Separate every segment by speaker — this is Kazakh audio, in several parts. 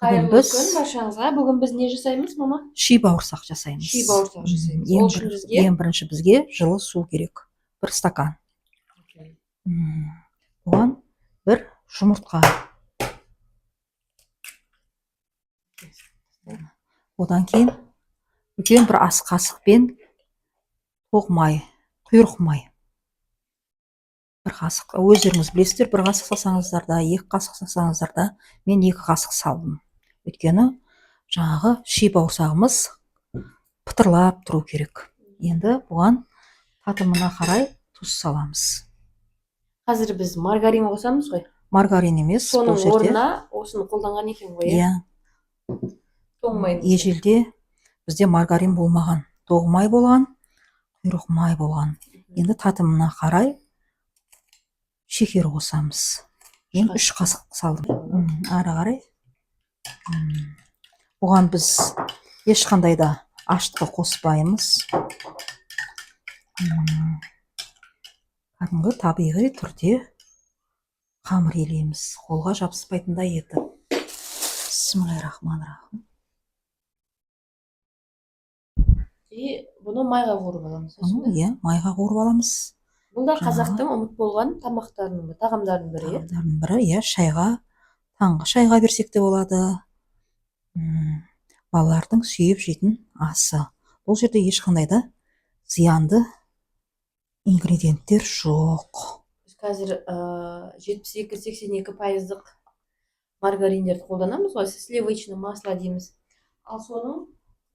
Speaker 1: Қайырлы күн баршаңызға. Бүгін біз не жасаймыз, мама?
Speaker 2: Ши бауырсақ жасаймыз.
Speaker 1: Ши бауырсақ жасаймыз. Ол үшін бізге
Speaker 2: ең бірінші бізге жылы су керек. 1 стакан. Оған 1 жұмыртқа. Одан кейін үлкен бір ас қасықпен тоқ май, құйрық май. 1 қасық. Өздеріңіз білесіздер, 1 қасық салсаңыздар да, 2 қасық салсаңыздар да, мен 2 қасық салдым. Өйткені жаңағы ши бауырсағымыз пытырлап тұру керек. Енді бұған татымына қарай тұз саламыз.
Speaker 1: Қазір біз маргарин қосамыз ғой.
Speaker 2: Маргарин емес,
Speaker 1: соның орнына осыны қолданған екен ғой.
Speaker 2: Иә.
Speaker 1: Тоңмайды.
Speaker 2: Ежелде бізде маргарин болмаған, тоқ май болған, құйрық май болған. Енді татымына қарай шекер қосамыз. Мен 3 қасық салдым. Ары қарай. Бұған біз ешқандай да аштығы қоспаймыз. Кәдімгі табиғи түрде қамыр елейміз. Қолға жабыспайтындай етіп. Бисмиллахиррахманиррахим.
Speaker 1: Бұны майға қуырып аламыз.
Speaker 2: Иә, майға қуырып аламыз.
Speaker 1: Бұл да қазақтың ұмыт болған тамақтарының, тағамдардың бірі.
Speaker 2: Тағамдардың бірі, иә, шайға, таңғы шайға берсек те болады. Балалардың сүйіп жейтін асы. Бұл жерде ешқандай да зиянды ингредиенттер жоқ.
Speaker 1: Біз қазір 72-82% маргариндерді қолданамыз ғой, сливочный масло дейміз. Ал соның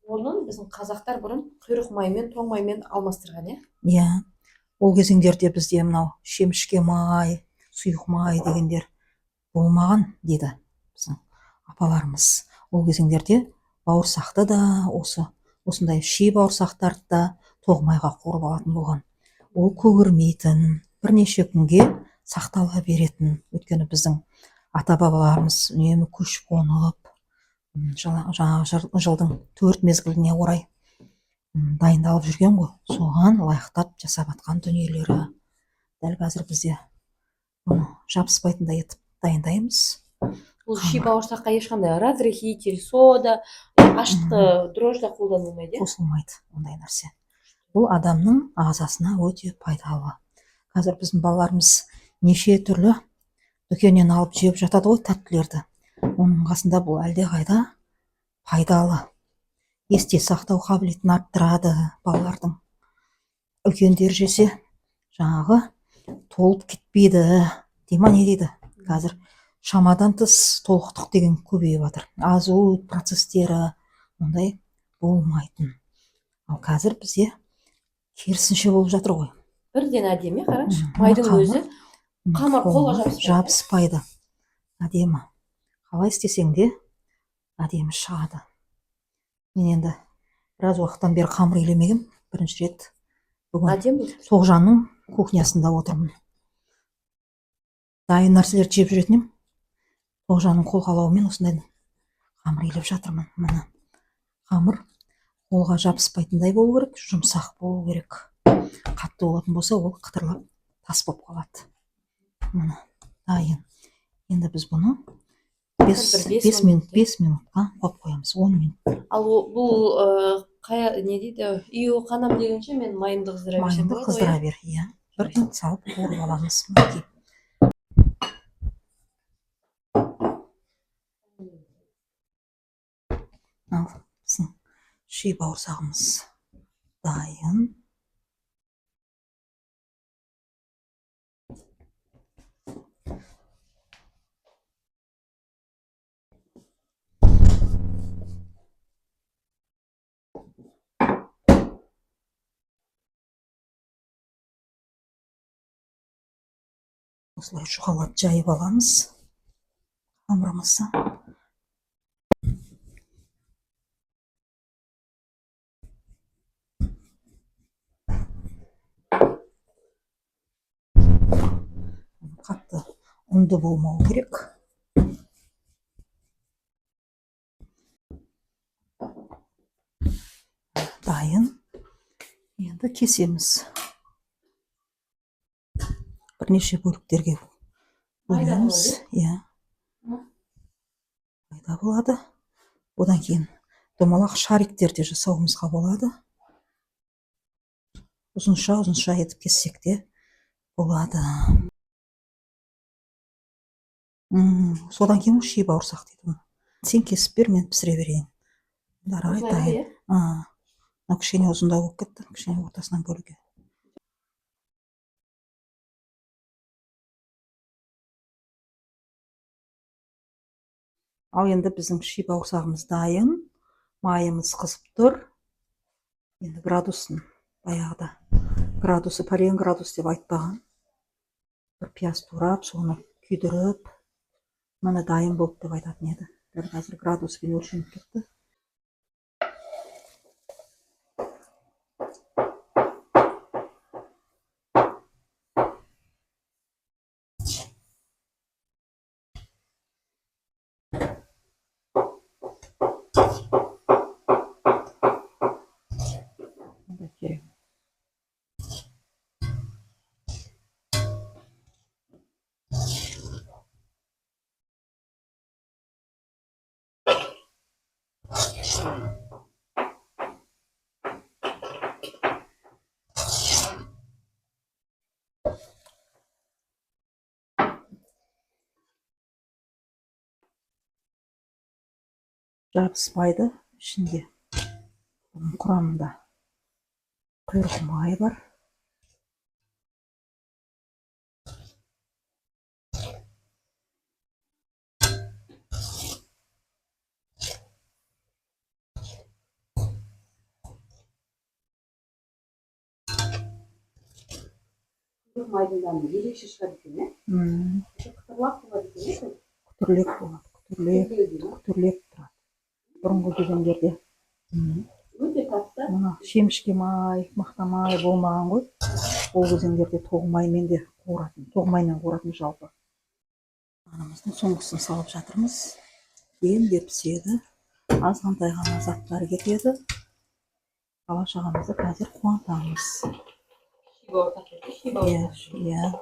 Speaker 1: орнын біздің қазақтар бұрын құйрық маймен, тоң маймен алмастырған, иә?
Speaker 2: Иә. Ол кезеңдерде бізде мынау шемішке май, сұйық май дегендер болмаған дейді біздің апаларымыз. Ол кезеңдерде бауырсақты да, осындай ши бауырсақтарды да тоқ майға қуырып алатын болған. Ол көгермейтін, бірнеше күнге сақтала беретін. Өйткені біздің ата-бабаларымыз үнемі көшіп қонып, жаңағы жылдың 4 мезгіліне орай дайындалып жүрген ғой. Соған лайықтап жасап атқан дүниелері. Дәл қазір бізде оны жабыспайтындай етіп дайындаймыз.
Speaker 1: Бұл ши бауырсаққа ешқандай разрыхитель, сода, ашытқы, дрожь да қолданылмайды.
Speaker 2: Қосылмайды ондай нәрсе. Бұл адамның ағзасына өте пайдалы. Қазір біздің балаларымыз неше түрлі дүкеннен алып жеп жатады ғой тәттілерді. Оның қасында бұл әлде қайда пайдалы. Есте сақтау қабілетін арттырады балалардың. Үлкендер жесе жаңағы толып кетпейді. Дема не дейді? Қазір шамадан тыс толықтық деген көбейіп жатыр. Азу процестері ондай болмайтын. Ал қазір бізде керісінше болып жатыр ғой.
Speaker 1: Бірден әдемі, қараңызшы. Майдың өзі қамыр қолға
Speaker 2: жабыспайды. Әдемі. Қалай істесең де әдемі шығады. Мен енді біраз уақыттан бері қамыр елемегем. Бірінші рет бүгін Тоғжанның кухнясында отырмын. Дайын нәрселер жеп жүретінім. Тоғжанның қол қалауымен осындай қамыр елеп жатырмын. Міне. Қамыр қолға жабыспайтындай болу керек, жұмсақ болу керек. Қатты болатын болса, ол қытырлап тас болып қалады. Міне, дайын. Енді біз бұны 5 минутқа қойып қоямыз. 10 минут.
Speaker 1: Ал бұл не дейді? Үйі қанам дегенше мен майымды қыздыра берсем болады ғой?
Speaker 2: Майымды қыздыра бер, иә. Бірден салып қуырып аламыз. Ал біздің ши бауырсағымыз дайын. Осылай жұқалап жайып аламыз қамырымызды. Қатты ұнды болмау керек. Дайын. Енді кесеміз. Бірнеше бөліктерге бөлеміз. Иә. пайда болады. Одан кейін домалақ шариктер де жасауымызға болады. Ұзынша етіп кессек те болады. Содан кейін ши бауырсақ дейді. Сен кесіп бер, мен пісіре берейін. Дарай дайын. Мынау кішкене ұзындау болып кетті, кішкене ортасынан бөлуге. Ал енді біздің ши бауырсағымыз дайын. Майымыз қызып тұр. Енді градусын, баяғыда градусы пәлен градус деп айтпаған. Бір пияз турап, соны күйдіріп, мына дайын болып деп айтатын еді. Дәл қазір градуспен өлшеніп кетті. Керек. Жабыспайды ішінде. Оның құрамында құйрық май бар.
Speaker 1: Құйрық майдың дәмі ерекше шығады екен, Қытырлақ болады екен.
Speaker 2: Күтірлеп болады, күтірлеп тұрады. Бұрынғы кезеңдерде.
Speaker 1: Өте татты.
Speaker 2: Мына шемішке май, мақта май болмаған ғой. Ол кезеңдерде тоғы маймен де қуыратын, тоғы маймен қуыратын жалпы. Анамыздың соңғысын салып жатырмыз. Кейін де піседі. Азғантай ғана заттары кетеді. Бала шағамызды қазір қуантамыз.
Speaker 1: Ши бауырсақ.
Speaker 2: Иә.